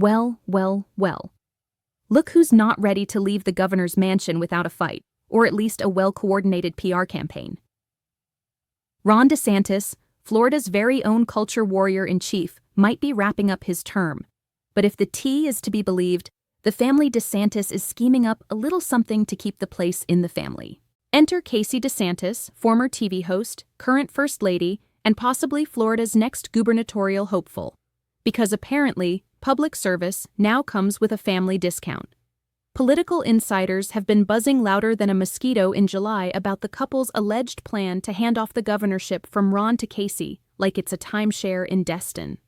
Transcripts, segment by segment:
Well. Look who's not ready to leave the governor's mansion without a fight, or at least a well-coordinated PR campaign. Ron DeSantis, Florida's very own culture warrior-in-chief, might be wrapping up his term. But if the tea is to be believed, the family DeSantis is scheming up a little something to keep the place in the family. Enter Casey DeSantis, former TV host, current First Lady, and possibly Florida's next gubernatorial hopeful. Because apparently, public service now comes with a family discount. Political insiders have been buzzing louder than a mosquito in July about the couple's alleged plan to hand off the governorship from Ron to Casey, like it's a timeshare in Destin.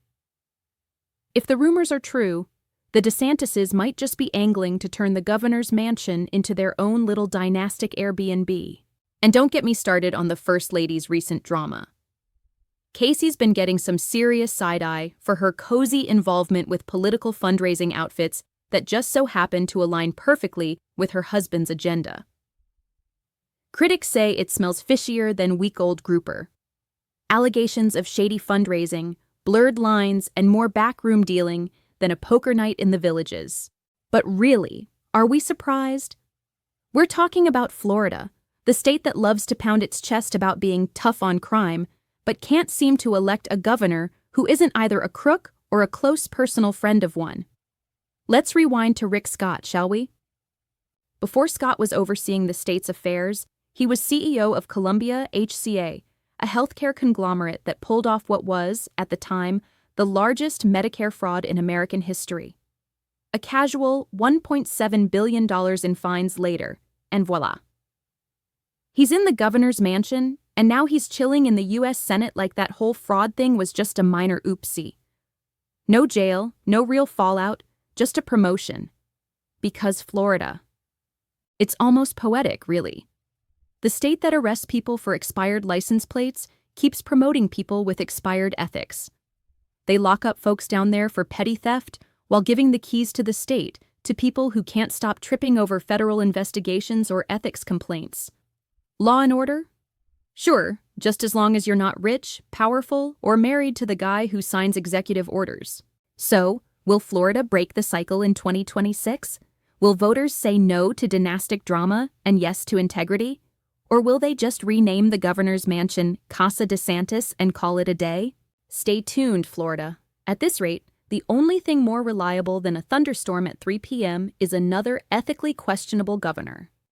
If the rumors are true, the DeSantises might just be angling to turn the governor's mansion into their own little dynastic Airbnb. And don't get me started on the First Lady's recent drama. Casey's been getting some serious side-eye for her cozy involvement with political fundraising outfits that just so happen to align perfectly with her husband's agenda. Critics say it smells fishier than week-old grouper. Allegations of shady fundraising, blurred lines, and more backroom dealing than a poker night in the Villages. But really, are we surprised? We're talking about Florida, the state that loves to pound its chest about being tough on crime, but can't seem to elect a governor who isn't either a crook or a close personal friend of one. Let's rewind to Rick Scott, shall we? Before Scott was overseeing the state's affairs, he was CEO of Columbia HCA, a healthcare conglomerate that pulled off what was, at the time, the largest Medicare fraud in American history. A casual $1.7 billion in fines later, and voila. He's in the governor's mansion, and now he's chilling in the U.S. Senate like that whole fraud thing was just a minor oopsie. No jail, no real fallout, just a promotion. Because Florida. It's almost poetic, really. The state that arrests people for expired license plates keeps promoting people with expired ethics. They lock up folks down there for petty theft while giving the keys to the state to people who can't stop tripping over federal investigations or ethics complaints. Law and order? Sure, just as long as you're not rich, powerful, or married to the guy who signs executive orders. So, will Florida break the cycle in 2026? Will voters say no to dynastic drama and yes to integrity? Or will they just rename the governor's mansion Casa DeSantis and call it a day? Stay tuned, Florida. At this rate, the only thing more reliable than a thunderstorm at 3 p.m. is another ethically questionable governor.